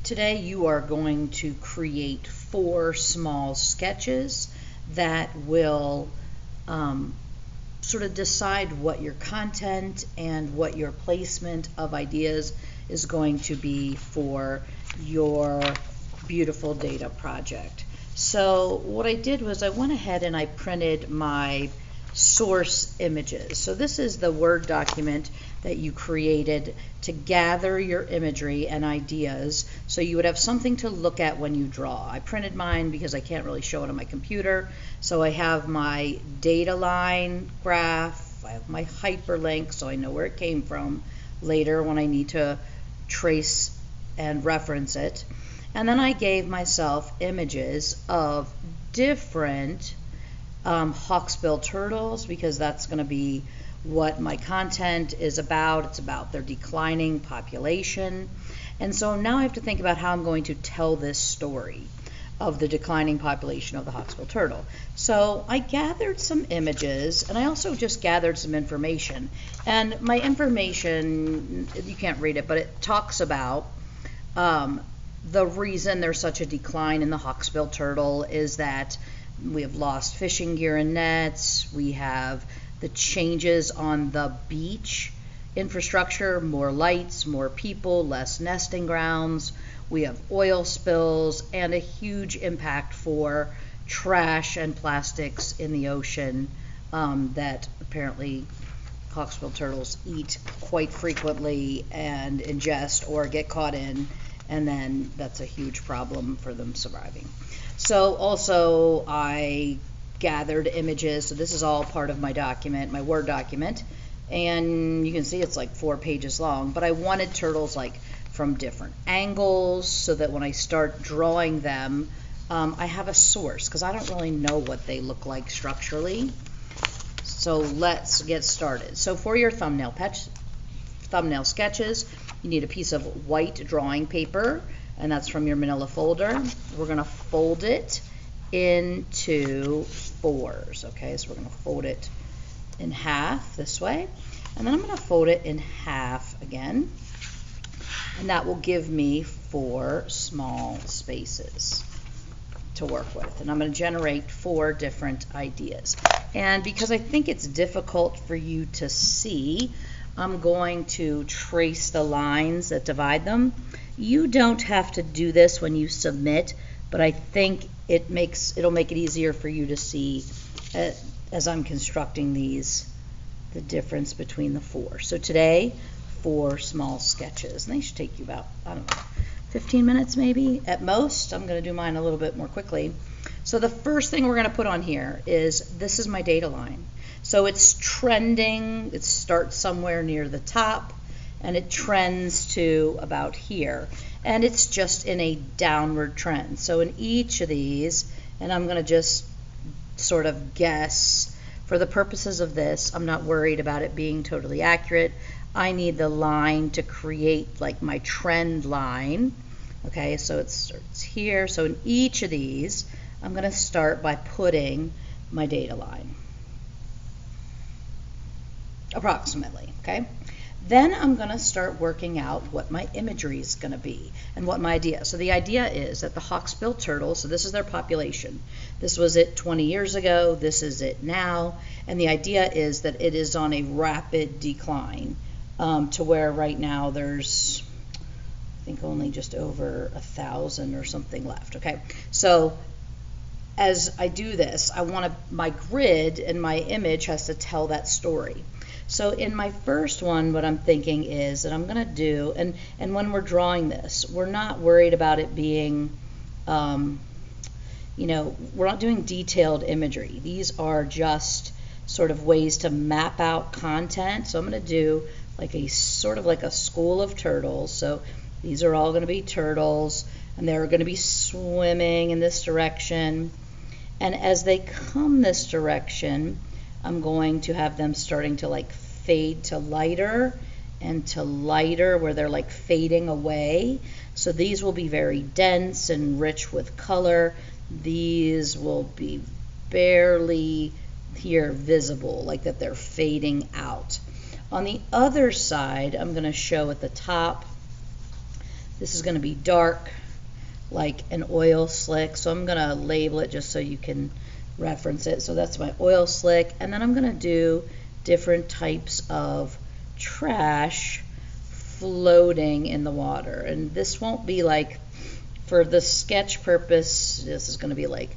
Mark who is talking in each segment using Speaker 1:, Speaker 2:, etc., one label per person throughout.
Speaker 1: Today you are going to create 4 small sketches that will sort of decide what your content and what your placement of ideas is going to be for your beautiful data project. So what I did was I went ahead and I printed my source images. So this is the Word document that you created to gather your imagery and ideas so you would have something to look at when you draw. I printed mine because I can't really show it on my computer. So I have my data line graph, I have my hyperlink so I know where it came from later when I need to trace and reference it. And then I gave myself images of different hawksbill turtles because that's going to be what my content is about. It's about their declining population. And so now I have to think about how I'm going to tell this story of the declining population of the hawksbill turtle. So I gathered some images and I also just gathered some information. And my information, you can't read it, but it talks about the reason there's such a decline in the hawksbill turtle is that we have lost fishing gear and nets, we have the changes on the beach infrastructure, more lights, more people, less nesting grounds, we have oil spills, and a huge impact for trash and plastics in the ocean that apparently hawksbill turtles eat quite frequently and ingest or get caught in, and then that's a huge problem for them surviving. So also I gathered images, so this is all part of my document, my Word document, and you can see it's like 4 pages long, but I wanted turtles like from different angles so that when I start drawing them, I have a source because I don't really know what they look like structurally. So let's get started. So for your thumbnail sketches, you need a piece of white drawing paper, and that's from your manila folder. We're going to fold it into 4s. Okay, so we're going to fold it in half this way, and then I'm going to fold it in half again, and that will give me 4 small spaces to work with. And I'm going to generate 4 different ideas. And because I think it's difficult for you to see, I'm going to trace the lines that divide them. You don't have to do this when you submit, but I think it'll make it easier for you to see as I'm constructing these, the difference between the 4. So today, 4 small sketches, and they should take you about, I don't know, 15 minutes maybe at most. I'm going to do mine a little bit more quickly. So the first thing we're going to put on here is, this is my data line. So it's trending, it starts somewhere near the top and it trends to about here, and it's just in a downward trend. So in each of these, and I'm going to just sort of guess for the purposes of this, I'm not worried about it being totally accurate. I need the line to create like my trend line. Okay, so it starts here. So in each of these, I'm going to start by putting my data line approximately. Okay, then I'm going to start working out what my imagery is going to be and what my idea. So the idea is that the hawksbill turtle, so this is their population. This was it 20 years ago, this is it now, and the idea is that it is on a rapid decline to where right now there's, I think, only just over 1,000 or something left. Okay, so as I do this, my grid and my image has to tell that story. So in my first one, what I'm thinking is that I'm going to do, and when we're drawing this, we're not worried about it being, you know, we're not doing detailed imagery. These are just sort of ways to map out content. So I'm going to do like a sort of like a school of turtles. So these are all going to be turtles, and they're going to be swimming in this direction. And as they come this direction, I'm going to have them starting to like fade to lighter and to lighter, where they're like fading away. So these will be very dense and rich with color. These will be barely here visible, like that they're fading out. On the other side, I'm going to show at the top This is going to be dark, like an oil slick. So I'm going to label it just so you can reference it. So that's my oil slick. And then I'm going to do different types of trash floating in the water. And this won't be like, for the sketch purpose, this is going to be like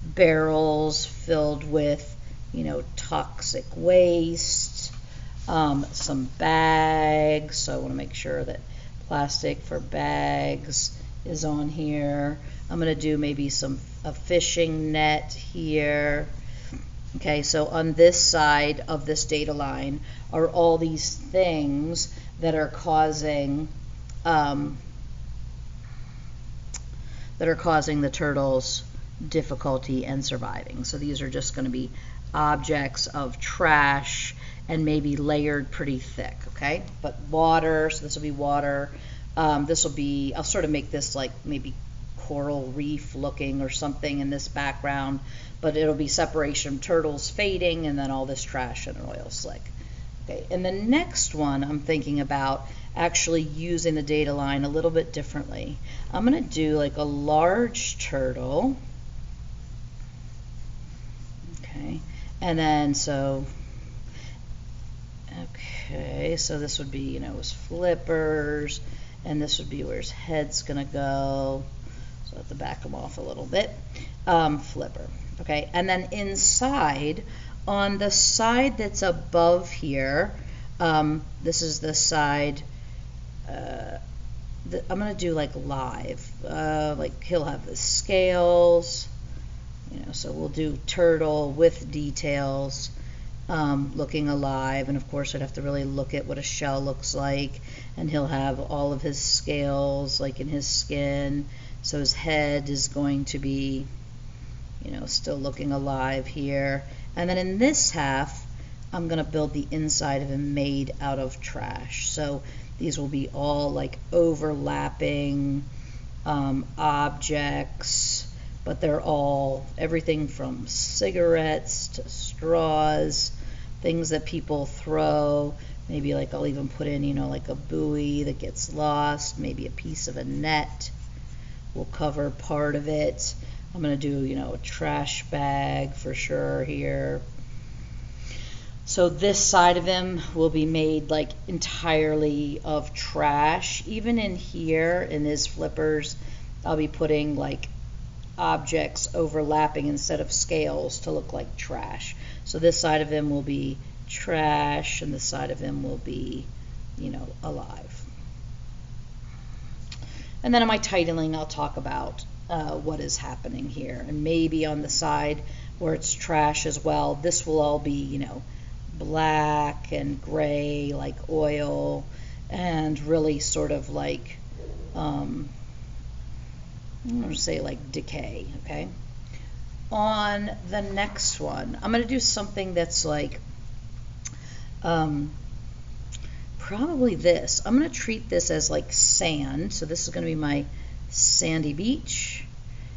Speaker 1: barrels filled with, toxic waste, some bags. So I want to make sure that plastic for bags is on here. I'm going to do maybe a fishing net here. Okay, so on this side of this data line are all these things that are causing the turtles difficulty and surviving. So these are just going to be objects of trash and maybe layered pretty thick, okay? But water, so this will be water. This will be, I'll sort of make this like maybe coral reef looking or something in this background, but it'll be separation, turtles fading, and then all this trash and an oil slick. Okay, and the next one I'm thinking about actually using the data line a little bit differently. I'm going to do like a large turtle. Okay, and then so this would be, his flippers, and this would be where his head's going to go. So I have to back him off a little bit. Flipper. Okay, and then inside, on the side that's above here, this is the side, I'm going to do like live. Like he'll have the scales, so we'll do turtle with details, looking alive. And of course I'd have to really look at what a shell looks like, and he'll have all of his scales like in his skin. So his head is going to be, still looking alive here. And then in this half, I'm going to build the inside of him made out of trash. So these will be all like overlapping objects, but they're all everything from cigarettes to straws, things that people throw. Maybe like I'll even put in, like a buoy that gets lost, maybe a piece of a net will cover part of it. I'm going to do, a trash bag for sure here. So this side of him will be made like entirely of trash. Even in here, in his flippers, I'll be putting like objects overlapping instead of scales to look like trash. So this side of him will be trash, and this side of him will be, alive. And then in my titling, I'll talk about what is happening here. And maybe on the side where it's trash as well, this will all be, black and gray like oil, and really sort of like, I'm going to say like decay, okay? On the next one, I'm going to do something that's like, probably this. I'm going to treat this as like sand. So this is going to be my sandy beach.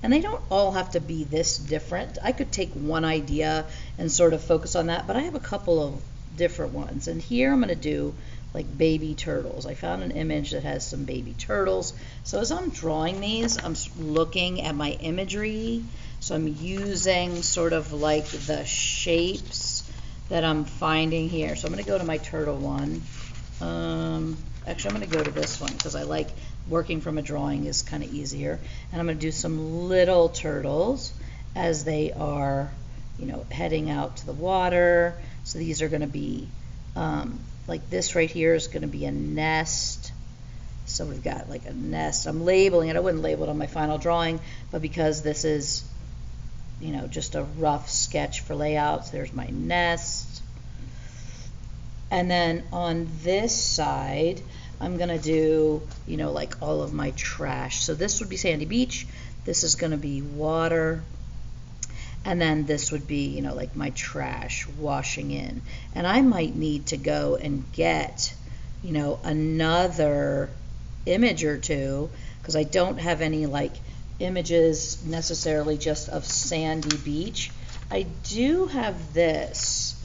Speaker 1: And they don't all have to be this different. I could take one idea and sort of focus on that, but I have a couple of different ones. And here I'm going to do like baby turtles. I found an image that has some baby turtles. So as I'm drawing these, I'm looking at my imagery. So I'm using sort of like the shapes that I'm finding here. So I'm going to go to my turtle one. Actually, I'm going to go to this one because I like working from a drawing is kind of easier. And I'm going to do some little turtles as they are, heading out to the water. So these are going to be, like this right here is going to be a nest. So we've got like a nest. I'm labeling it. I wouldn't label it on my final drawing, but because this is, just a rough sketch for layouts, there's my nest. And then on this side, I'm going to do, like all of my trash. So this would be sandy beach. This is going to be water. And then this would be, like my trash washing in. And I might need to go and get, another image or two, because I don't have any like images necessarily just of sandy beach. I do have this,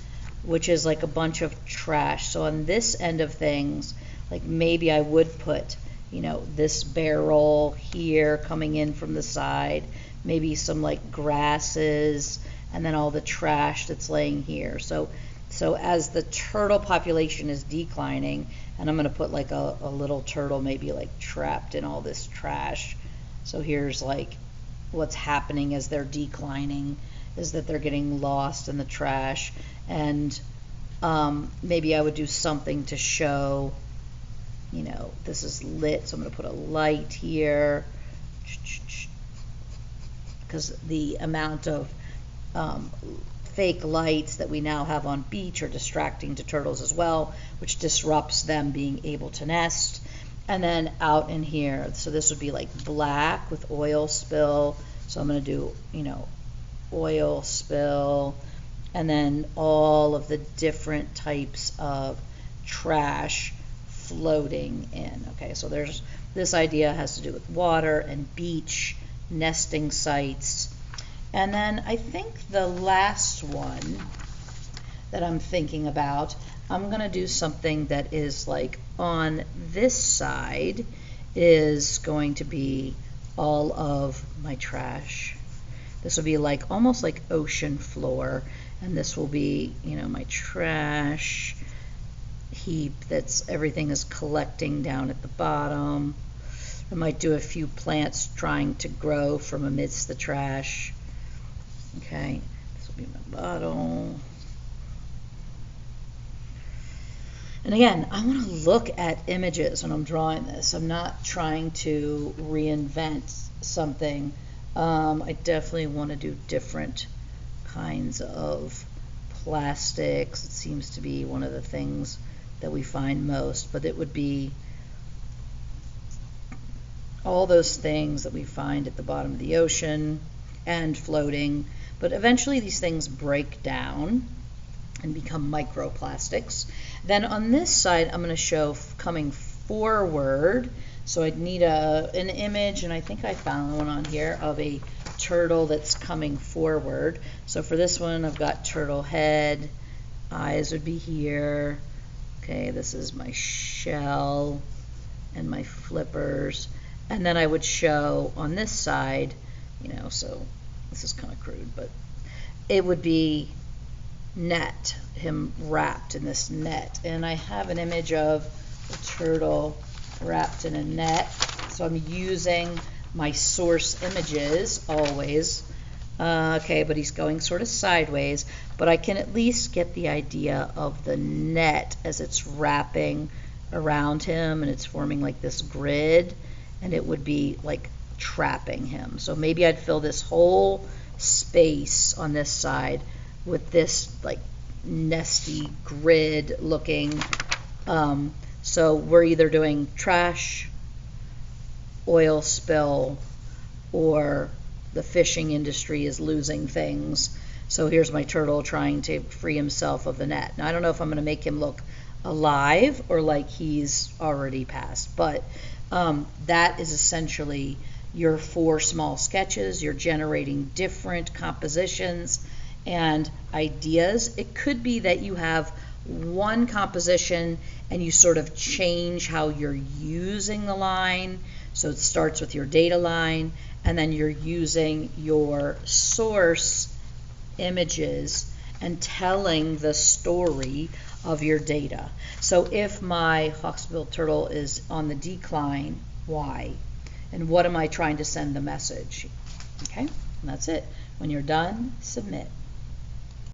Speaker 1: which is like a bunch of trash. So on this end of things, like maybe I would put, you know, this barrel here coming in from the side, maybe some like grasses, and then all the trash that's laying here. So as the turtle population is declining, and I'm going to put like a little turtle maybe like trapped in all this trash. So here's like what's happening as they're declining is that they're getting lost in the trash. And maybe I would do something to show, you know, this is lit, so I'm going to put a light here, because the amount of fake lights that we now have on beach are distracting to turtles as well, which disrupts them being able to nest. And then out in here, so this would be like black with oil spill, so I'm going to do, you know, oil spill, and then all of the different types of trash floating in. Okay, so there's this idea has to do with water and beach, nesting sites. And then I think the last one that I'm thinking about, I'm going to do something that is like on this side is going to be all of my trash. This will be like almost like ocean floor, and this will be, you know, my trash heap that's everything is collecting down at the bottom. I might do a few plants trying to grow from amidst the trash. Okay, this will be my bottle. And again, I want to look at images when I'm drawing this. I'm not trying to reinvent something. I definitely want to do different kinds of plastics. It seems to be one of the things that we find most, but it would be all those things that we find at the bottom of the ocean and floating. But eventually these things break down and become microplastics. Then on this side, I'm going to show coming forward. So I'd need an image, and I think I found one on here of a turtle that's coming forward. So for this one, I've got turtle head, eyes would be here. Okay, this is my shell and my flippers. And then I would show on this side, you know, so this is kind of crude, but it would be net, him wrapped in this net. And I have an image of a turtle wrapped in a net. So I'm using my source images always. Okay, but he's going sort of sideways, but I can at least get the idea of the net as it's wrapping around him, and it's forming like this grid, and it would be like trapping him. So maybe I'd fill this whole space on this side with this like nesty grid looking. So we're either doing trash, oil spill, or the fishing industry is losing things. So here's my turtle trying to free himself of the net. Now I don't know if I'm going to make him look alive or like he's already passed, but that is essentially your 4 small sketches. You're generating different compositions and ideas. It could be that you have one composition and you sort of change how you're using the line. So it starts with your data line, and then you're using your source images and telling the story of your data. So if my hawksbill turtle is on the decline, why? And what am I trying to send the message? Okay, and that's it. When you're done, submit.